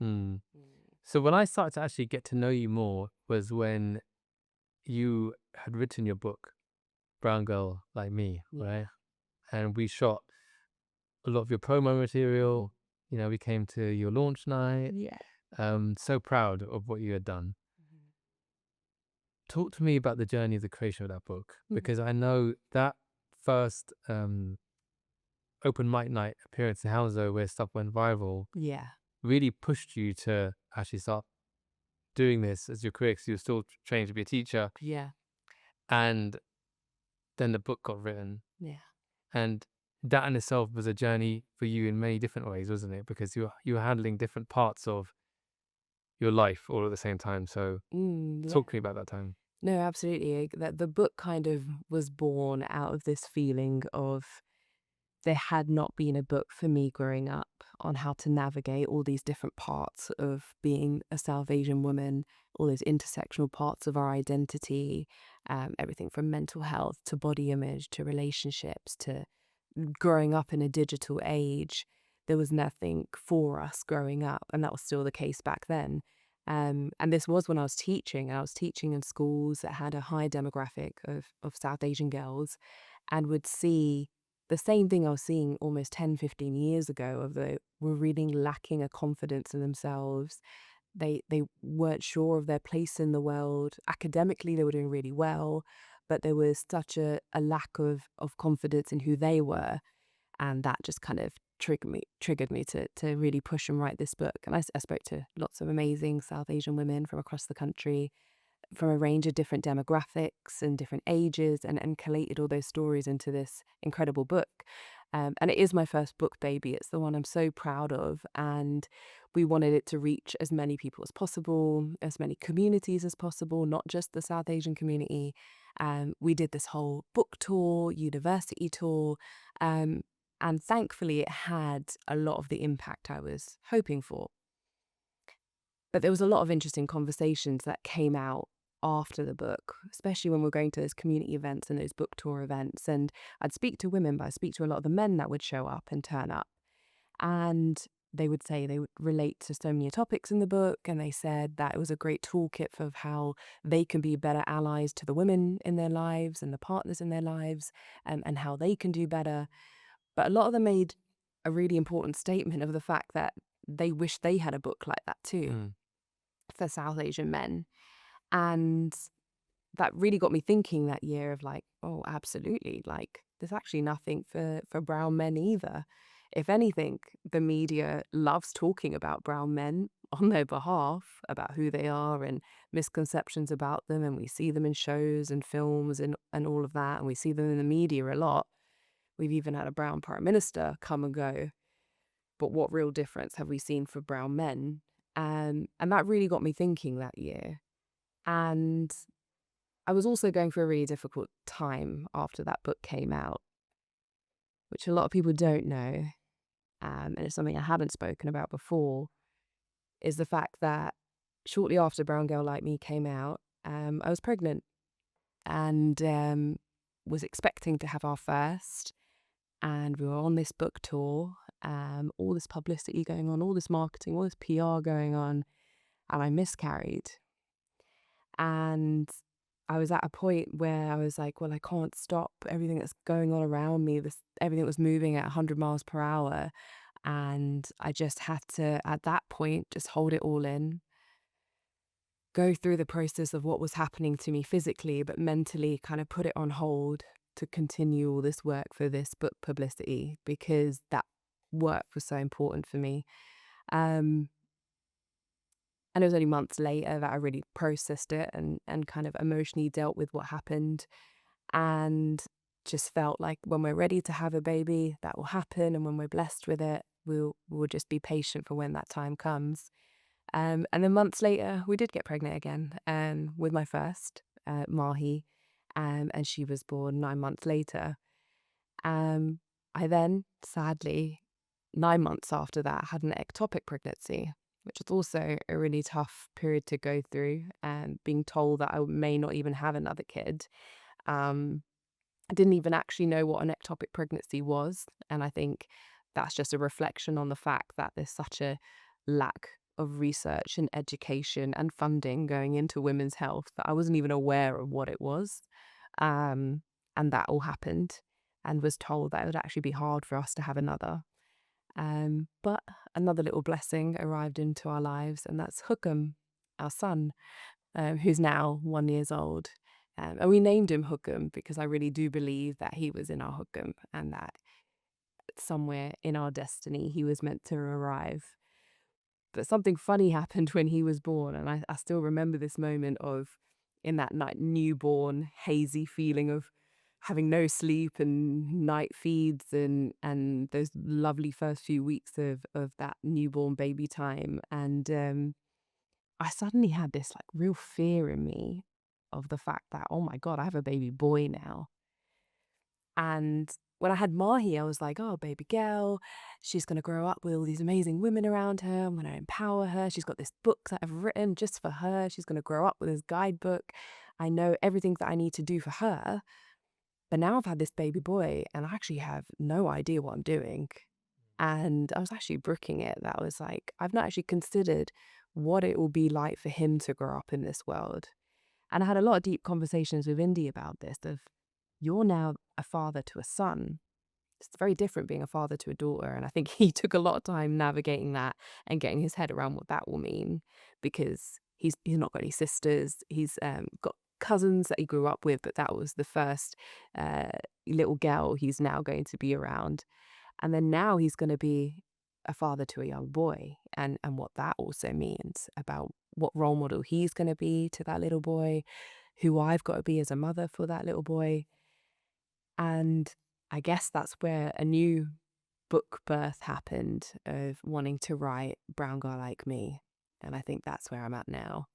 Mm. Mm. So when I started to actually get to know you more was when you had written your book, Brown Girl Like Me, Yeah. right? And we shot a lot of your promo material. You know, we came to your launch night. Yeah. So proud of what you had done. Talk to me about the journey of the creation of that book, Mhm. because I know that first open mic night appearance in Hounslow where stuff went viral Yeah. really pushed you to actually start doing this as your career, because you were still training to be a teacher. Yeah. And then the book got written. Yeah. And that in itself was a journey for you in many different ways, wasn't it? Because you were handling different parts of your life all at the same time. So Yeah. talk to me about that time. No, absolutely. That the book kind of was born out of this feeling of there had not been a book for me growing up on how to navigate all these different parts of being a South Asian woman, all those intersectional parts of our identity, everything from mental health to body image to relationships to growing up in a digital age. There was nothing for us growing up, and that was still the case back then. And this was when I was teaching, and I was teaching in schools that had a high demographic of South Asian girls and would see the same thing I was seeing almost 10, 15 years ago of they were really lacking a confidence in themselves. They weren't sure of their place in the world. Academically, they were doing really well, but there was such a lack of confidence in who they were. And that just kind of triggered me to really push and write this book. And I spoke to lots of amazing South Asian women from across the country, from a range of different demographics and different ages, and collated all those stories into this incredible book. And it is my first book baby. It's the one I'm so proud of. And we wanted it to reach as many people as possible, as many communities as possible, not just the South Asian community. We did this whole book tour, university tour. And thankfully, it had a lot of the impact I was hoping for. But there was a lot of interesting conversations that came out after the book, especially when we're going to those community events and those book tour events. And I'd speak to women, but I'd speak to a lot of the men that would show up and turn up. And they would say they would relate to so many topics in the book. And they said that it was a great toolkit for how they can be better allies to the women in their lives and the partners in their lives, and how they can do better. But a lot of them made a really important statement of the fact that they wish they had a book like that too Mm. for South Asian men. And that really got me thinking that year of like, oh, absolutely. Like, there's actually nothing for brown men either. If anything, the media loves talking about brown men on their behalf, about who they are and misconceptions about them. And we see them in shows and films and all of that. And we see them in the media a lot. We've even had a brown prime minister come and go. But what real difference have we seen for brown men? And that really got me thinking that year. And I was also going through a really difficult time after that book came out, which a lot of people don't know, and it's something I hadn't spoken about before, is the fact that shortly after Brown Girl Like Me came out, I was pregnant and was expecting to have our first, and we were on this book tour, all this publicity going on, all this marketing, all this PR going on, and I miscarried. And I was at a point where I was like, well, I can't stop everything that's going on around me. Everything was moving at 100 miles per hour. And I just had to, at that point, just hold it all in, go through the process of what was happening to me physically, but mentally kind of put it on hold to continue all this work for this book publicity, because that work was so important for me. Um, and it was only months later that I really processed it and kind of emotionally dealt with what happened, and just felt like when we're ready to have a baby, that will happen. And when we're blessed with it, we'll just be patient for when that time comes. And then months later, we did get pregnant again, with my first, Mahi, and she was born 9 months later. Um, I then, sadly, 9 months after that, had an ectopic pregnancy, which was also a really tough period to go through, and being told that I may not even have another kid. Um, I didn't even actually know what an ectopic pregnancy was. And I think that's just a reflection on the fact that there's such a lack of research and education and funding going into women's health that I wasn't even aware of what it was. Um, and that all happened and was told that it would actually be hard for us to have another. But another little blessing arrived into our lives, and that's Hookem, our son, who's now 1 years old. And we named him Hookem because I really do believe that he was in our Hookem and that somewhere in our destiny he was meant to arrive. But something funny happened when he was born, and I still remember this moment of in that night newborn hazy feeling of having no sleep and night feeds and those lovely first few weeks of that newborn baby time. And I suddenly had this like real fear in me of the fact that, oh my God, I have a baby boy now. And when I had Mahi, I was like, oh, baby girl, she's going to grow up with all these amazing women around her. I'm going to empower her. She's got this book that I've written just for her. She's going to grow up with this guidebook. I know everything that I need to do for her. But now I've had this baby boy and I actually have no idea what I'm doing. And I was actually brooking it. That was like, I've not actually considered what it will be like for him to grow up in this world. And I had a lot of deep conversations with Indy about this of you're now a father to a son. It's very different being a father to a daughter. And I think he took a lot of time navigating that and getting his head around what that will mean because he's not got any sisters. He's got cousins that he grew up with, but that was the first uh, little girl he's now going to be around. And then now he's going to be a father to a young boy and what that also means about what role model he's going to be to that little boy, who I've got to be as a mother for that little boy. And I guess that's where a new book birth happened of wanting to write Brown Girl Like Me. And I think that's where I'm at now.